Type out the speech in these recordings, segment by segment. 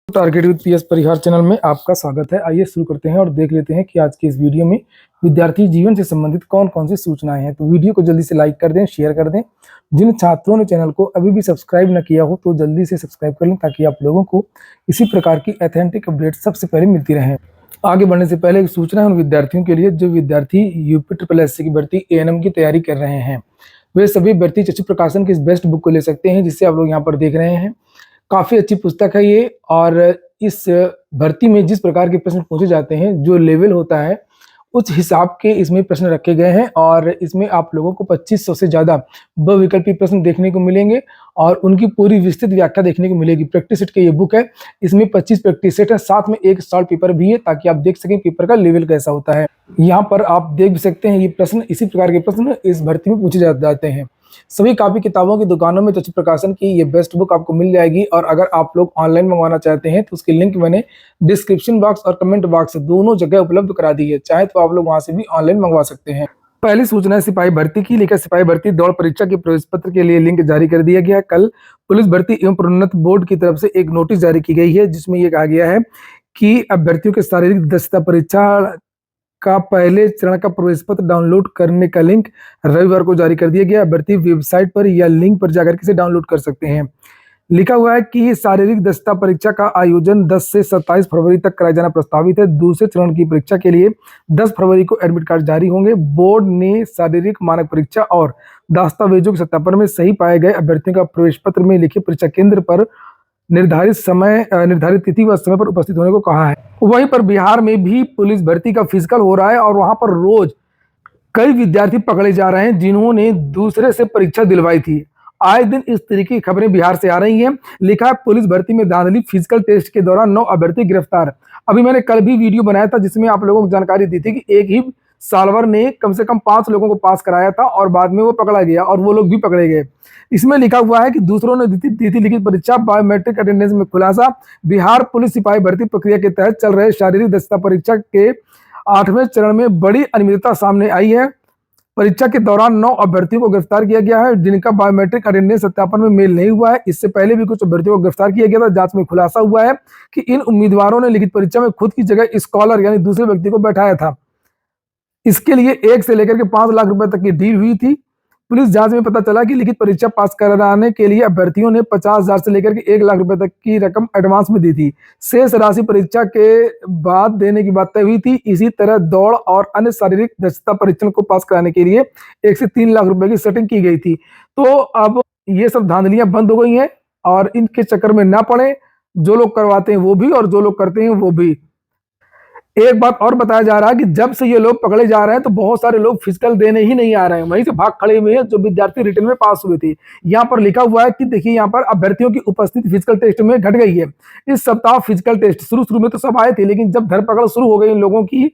Target with PS Parihar channel में आपका स्वागत है। आइए शुरू करते हैं और देख लेते हैं कि आज के इस वीडियो में विद्यार्थी जीवन से संबंधित कौन कौन सी सूचनाएं हैं। तो वीडियो को जल्दी से लाइक कर दें, शेयर कर दें। जिन छात्रों ने चैनल को अभी भी सब्सक्राइब न किया हो तो जल्दी से सब्सक्राइब कर लें ताकि आप लोगों को इसी प्रकार की ऑथेंटिक अपडेट सबसे पहले मिलती रहे। आगे बढ़ने से पहले एक सूचना है उन विद्यार्थियों के लिए जो विद्यार्थी यूपी SSC की भर्ती एएनएम की तैयारी कर रहे हैं। वे सभी भर्ती चक्षु प्रकाशन की इस बेस्ट बुक को ले सकते हैं जिससे आप लोग यहाँ पर देख रहे हैं। काफ़ी अच्छी पुस्तक है ये और इस भर्ती में जिस प्रकार के प्रश्न पूछे जाते हैं, जो लेवल होता है उस हिसाब के इसमें प्रश्न रखे गए हैं और इसमें आप लोगों को 2500 से ज़्यादा बहुविकल्पी प्रश्न देखने को मिलेंगे और उनकी पूरी विस्तृत व्याख्या देखने को मिलेगी। प्रैक्टिस सेट की ये बुक है, इसमें 25 प्रैक्टिस सेट है, साथ में एक शॉर्ट पेपर भी है ताकि आप देख सकें पेपर का लेवल कैसा होता है। यहाँ पर आप देख भी सकते हैं ये प्रश्न, इसी प्रकार के प्रश्न इस भर्ती में पूछे जाते हैं। सभी कापी किताबों की दुकानों में चक्षु प्रकाशन की ये बेस्ट बुक आपको मिल जाएगी और अगर आप लोग ऑनलाइन मंगवाना चाहते हैं तो उसकी लिंक मैंने डिस्क्रिप्शन बॉक्स और कमेंट बॉक्स दोनों जगह उपलब्ध करा दी है, चाहे तो आप लोग वहां से भी ऑनलाइन मंगवा सकते हैं। पहली सूचना है सिपाही भर्ती की। लेकर सिपाही भर्ती दौड़ परीक्षा के प्रवेश पत्र के लिए लिंक जारी कर दिया गया। कल पुलिस भर्ती एवं प्रोन्नति बोर्ड की तरफ से एक नोटिस जारी की गई है जिसमें यह कहा गया है कि अभ्यर्थियों के शारीरिक दक्षता परीक्षा का पहले चरण का प्रवेश पत्र डाउनलोड करने का लिंक रविवार को जारी कर दिया गया। अभ्यर्थी वेबसाइट पर या लिंक पर जाकर इसे डाउनलोड कर सकते हैं। लिखा हुआ है कि शारीरिक दक्षता परीक्षा का आयोजन 10 से 27 फरवरी तक कराया जाना प्रस्तावित है। दूसरे चरण की परीक्षा के लिए 10 फरवरी को एडमिट कार्ड जारी होंगे। बोर्ड ने शारीरिक मानक परीक्षा और दस्तावेजों के सत्यापन में सही पाए गए अभ्यर्थियों का प्रवेश पत्र में लिखे परीक्षा केंद्र पर निर्धारित तिथि व समय पर उपस्थित होने को कहा है। वहीं पर बिहार में भी पुलिस भर्ती का फिजिकल हो रहा है और वहां पर रोज कई विद्यार्थी पकड़े जा रहे हैं जिन्होंने दूसरे से परीक्षा दिलवाई थी। आए दिन इस तरीके की खबरें बिहार से आ रही हैं। लिखा है पुलिस भर्ती में धांधली, फिजिकल टेस्ट के दौरान 9 अभ्यर्थी गिरफ्तार। अभी मैंने कल भी वीडियो बनाया था जिसमें आप लोगों को जानकारी दी थी कि एक ही सालवर ने कम से कम 5 लोगों को पास कराया था और बाद में वो पकड़ा गया और वो लोग भी पकड़े गए। इसमें लिखा हुआ है कि दूसरों ने दी थी लिखित परीक्षा, बायोमेट्रिक अटेंडेंस में खुलासा। बिहार पुलिस सिपाही भर्ती प्रक्रिया के तहत चल रहे शारीरिक दक्षता परीक्षा के 8वें चरण में बड़ी अनियमितता सामने आई है। परीक्षा के दौरान 9 अभ्यर्थियों को गिरफ्तार किया गया है जिनका बायोमेट्रिक अटेंडेंस सत्यापन में मेल नहीं हुआ है। इससे पहले भी कुछ अभ्यर्थियों को गिरफ्तार किया गया था। जांच में खुलासा हुआ है कि इन उम्मीदवारों ने लिखित परीक्षा में खुद की जगह स्कॉलर यानी दूसरे व्यक्ति को बैठाया था। इसके लिए 1 से लेकर के 5 लाख रुपए तक की डील हुई थी। पुलिस जांच में पता चला कि लिखित परीक्षा पास कराने के लिए अभ्यर्थियों ने 50,000 से लेकर के 1 लाख रुपए तक की रकम एडवांस में दी थी। शेष राशि परीक्षा के बाद देने की बात तय हुई थी। इसी तरह दौड़ और अन्य शारीरिक दक्षता परीक्षण को पास कराने के लिए 1 से 3 लाख रुपए की सेटिंग की गई थी। तो अब ये सब धांधलियां बंद हो गई हैं और इनके चक्कर में ना पड़े। जो लोग करवाते हैं वो भी और जो लोग करते हैं वो भी। एक बात और बताया जा रहा है कि जब से ये लोग पकड़े जा रहे हैं तो बहुत सारे लोग फिजिकल देने ही नहीं आ रहे हैं, वहीं से भाग खड़े हुए हैं जो विद्यार्थी रिटर्न में पास हुए थे। यहाँ पर लिखा हुआ है कि देखिए यहाँ पर अभ्यर्थियों की उपस्थिति फिजिकल टेस्ट में घट गई है। इस सप्ताह फिजिकल टेस्ट शुरू में तो सब आए थे लेकिन जब धरपकड़ शुरू हो गई इन लोगों की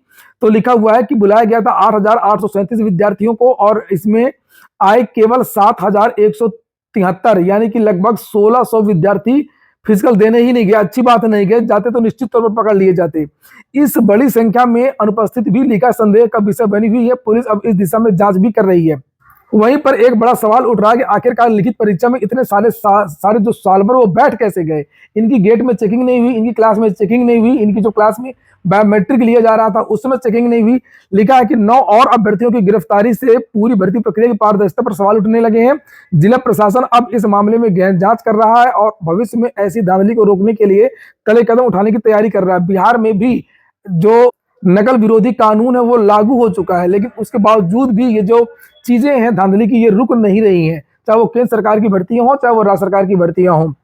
तो लिखा हुआ है कि बुलाया गया था 8,837 विद्यार्थियों को और इसमें आए केवल 7,173 यानी कि लगभग 1,600 विद्यार्थी फिजिकल देने ही नहीं गया। अच्छी बात नहीं गए, जाते तो निश्चित तौर पर पकड़ लिए जाते। इस बड़ी संख्या में अनुपस्थित भी लिखा संदेह का विषय बनी हुई है। पुलिस अब इस दिशा में जांच भी कर रही है। वहीं पर एक बड़ा सवाल उठ रहा है कि आखिरकार लिखित परीक्षा में इतने सारे जो सालवर वो बैठ कैसे गए। इनकी गेट में चेकिंग नहीं हुई, इनकी क्लास में चेकिंग नहीं हुई, इनकी जो क्लास में बायोमेट्रिक लिया जा रहा था उसमें चेकिंग नहीं हुई। लिखा है कि 9 और अभ्यर्थियों की गिरफ्तारी से पूरी भर्ती प्रक्रिया की पारदर्शिता पर सवाल उठने लगे हैं। जिला प्रशासन अब इस मामले में गहन जांच कर रहा है और भविष्य में ऐसी धांधली को रोकने के लिए कड़े कदम उठाने की तैयारी कर रहा है। बिहार में भी जो नकल विरोधी कानून है वो लागू हो चुका है लेकिन उसके बावजूद भी ये जो चीजें हैं धांधली की ये रुक नहीं रही हैं, चाहे वो केंद्र सरकार की भर्तियां हो चाहे वो राज्य सरकार की भर्तियां हो।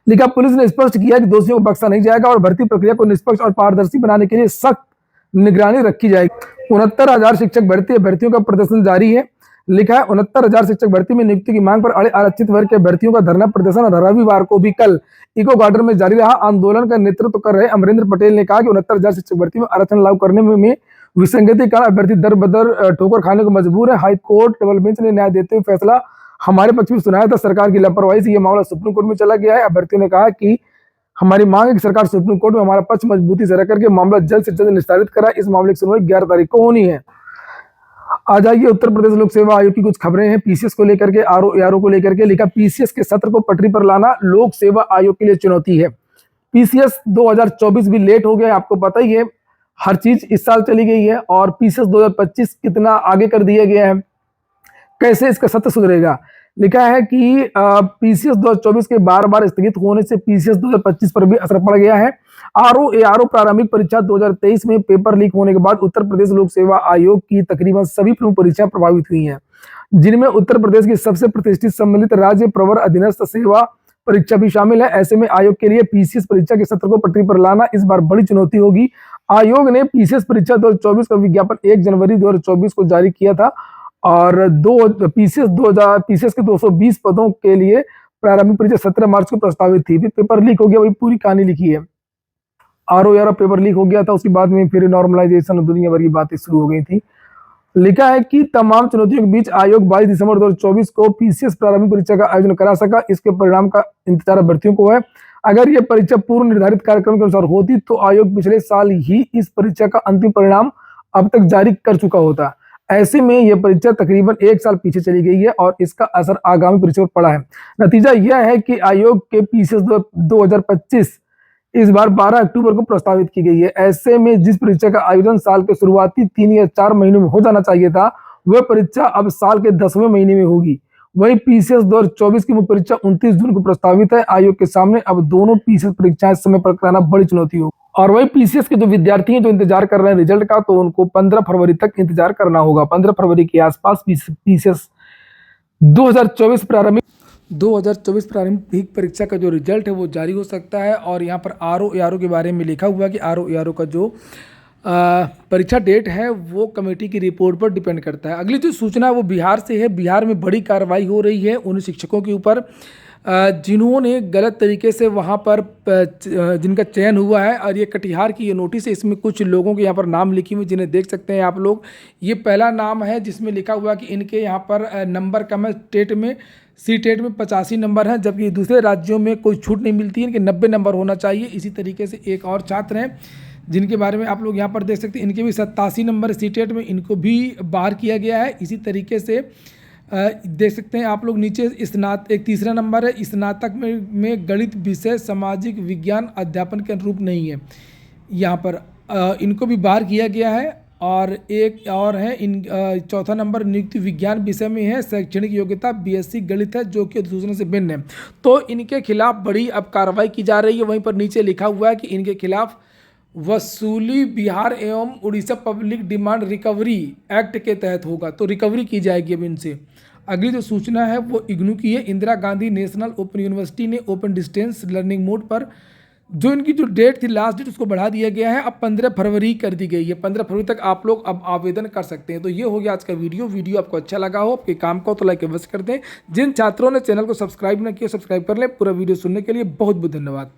लिखा पुलिस ने स्पष्ट किया कि दोषियों को बख्शा नहीं जाएगा और भर्ती प्रक्रिया को निष्पक्ष और पारदर्शी बनाने के लिए सख्त निगरानी रखी जाएगी। 69,000 शिक्षक भर्ती अभ्यर्थियों का प्रदर्शन जारी है। लिखा है 69,000 शिक्षक भर्ती में नियुक्ति की मांग पर अड़े आरक्षित वर्ग के अभ्यर्थियों का धरना प्रदर्शन रविवार को भी कल इको गार्डन में जारी रहा। आंदोलन का नेतृत्व कर रहे अमरेंद्र पटेल ने कहा कि 69,000 शिक्षक भर्ती में आरक्षण लागू करने में विसंगति के कारण अभ्यर्थी दर बदर ठोकर खाने को मजबूर है। हाईकोर्ट डबल बेंच ने न्याय देते हुए फैसला हमारे पक्ष में सुनाया था। सरकार की लापरवाही से यह मामला सुप्रीम कोर्ट में चला गया है। अभ्यर्थियों ने कहा कि हमारी मांग है कि सरकार सुप्रीम कोर्ट में हमारा पक्ष मजबूती से रख करके मामला जल्द से जल्द निस्तारित करा। इस मामले की सुनवाई 11 तारीख को होनी है। आ जाइए उत्तर प्रदेश लोक सेवा आयोग की कुछ खबरें हैं पीसीएस को लेकर के, आरओ को लेकर के। लिखा पीसीएस के सत्र को पटरी पर लाना लोक सेवा आयोग के लिए चुनौती है। पीसीएस 2024 भी लेट हो गया, आपको पता ही है, हर चीज इस साल चली गई है। और पीसीएस 2025 कितना आगे कर दिया गया है, कैसे इसका सत्य सुधरेगा। लिखा है कि पीसीएस 2024 के बार बार स्थगित होने से पीसीएस 2025 पर भी असर पड़ गया है। आरओ एआरओ प्रारंभिक परीक्षा 2023 में पेपर लीक होने के बाद उत्तर प्रदेश लोक सेवा आयोग की तकरीबन सभी प्रमुख परीक्षाएं प्रभावित हुई हैं, जिनमें उत्तर प्रदेश की सबसे प्रतिष्ठित सम्मिलित राज्य प्रवर अधीनस्थ सेवा परीक्षा भी शामिल है। ऐसे में आयोग के लिए पीसीएस परीक्षा के सत्र को पटरी पर लाना इस बार बड़ी चुनौती होगी। आयोग ने पीसीएस परीक्षा 2024 का विज्ञापन 1 जनवरी 2024 को जारी किया था और पीसीएस के 220 पदों के लिए प्रारंभिक परीक्षा 17 मार्च को प्रस्तावित थी। फिर पेपर लीक हो गया, वही पूरी कहानी लिखी है। आरओ यार पेपर लीक हो गया था, उसके बाद में फिर नॉर्मलाइजेशन दुनिया भर की बातें शुरू हो गई थी। लिखा है कि तमाम चुनौतियों के बीच आयोग 22 दिसंबर 2024 को पीसीएस प्रारंभिक परीक्षा का आयोजन करा सका। इसके परिणाम का इंतजार अभ्यर्थियों को है। अगर यह परीक्षा पूर्व निर्धारित कार्यक्रम के अनुसार होती तो आयोग पिछले साल ही इस परीक्षा का अंतिम परिणाम अब तक जारी कर चुका होता। ऐसे में यह परीक्षा तकरीबन 1 साल पीछे चली गई है और इसका असर आगामी परीक्षा पर पड़ा है। नतीजा यह है कि आयोग के पीसीएस 2025 इस बार 12 अक्टूबर को प्रस्तावित की गई है। ऐसे में जिस परीक्षा का आयोजन साल के शुरुआती 3 या 4 महीनों में हो जाना चाहिए था, वह परीक्षा अब साल के 10वें महीने में होगी। वही पीसीएस 2024 की मुख्य परीक्षा 29 जून को प्रस्तावित है। आयोग के सामने अब दोनों पीसीएस परीक्षाएं समय पर कराना बड़ी चुनौती होगी। और वही पीसीएस के जो विद्यार्थी हैं जो इंतजार कर रहे हैं रिजल्ट का, तो उनको 15 फरवरी तक इंतजार करना होगा। 15 फरवरी के आसपास पीसीएस 2024 प्रारंभिक परीक्षा का जो रिजल्ट है वो जारी हो सकता है। और यहाँ पर आरओ एआरओ के बारे में लिखा हुआ है कि आरओ एआरओ का जो परीक्षा डेट है वो कमेटी की रिपोर्ट पर डिपेंड करता है। अगली जो सूचना है वो बिहार से है। बिहार में बड़ी कार्रवाई हो रही है उन शिक्षकों के ऊपर जिन्होंने गलत तरीके से वहाँ पर जिनका चयन हुआ है। और ये कटिहार की ये नोटिस है, इसमें कुछ लोगों के यहाँ पर नाम लिखे हुए जिन्हें देख सकते हैं आप लोग। ये पहला नाम है जिसमें लिखा हुआ कि इनके यहाँ पर नंबर कम है, टेट में सी-टेट में 85 नंबर हैं, जबकि दूसरे राज्यों में कोई छूट नहीं मिलती है, इनके 90 नंबर होना चाहिए। इसी तरीके से एक और छात्र हैं जिनके बारे में आप लोग यहाँ पर देख सकते हैं, इनके भी 87 नंबर सी-टेट में, इनको भी बाहर किया गया है। इसी तरीके से देख सकते हैं आप लोग नीचे एक तीसरा नंबर है, स्नातक में गणित विषय सामाजिक विज्ञान अध्यापन के अनुरूप नहीं है, यहाँ पर इनको भी बाहर किया गया है। और एक और है चौथा नंबर नियुक्ति विज्ञान विषय में है, शैक्षणिक योग्यता बीएससी गणित है जो कि अधिसूचना से भिन्न है। तो इनके खिलाफ बड़ी अब कार्रवाई की जा रही है। वहीं पर नीचे लिखा हुआ है कि इनके खिलाफ वसूली बिहार एवं Orissa public demand recovery act के तहत होगा, तो रिकवरी की जाएगी अब इनसे। अगली जो सूचना है वो इग्नू की है। Indira Gandhi national open university ने ओपन डिस्टेंस लर्निंग मोड पर जो इनकी जो डेट थी लास्ट डेट उसको बढ़ा दिया गया है, अब 15 फरवरी कर दी गई है। 15 फरवरी तक आप लोग अब आवेदन कर सकते हैं। तो ये हो गया आज का वीडियो आपको अच्छा लगा हो, आपके काम को तो लाइक अवश्य कर दें। जिन छात्रों ने चैनल को सब्सक्राइब न किया सब्सक्राइब कर लें। पूरा वीडियो सुनने के लिए बहुत बहुत धन्यवाद।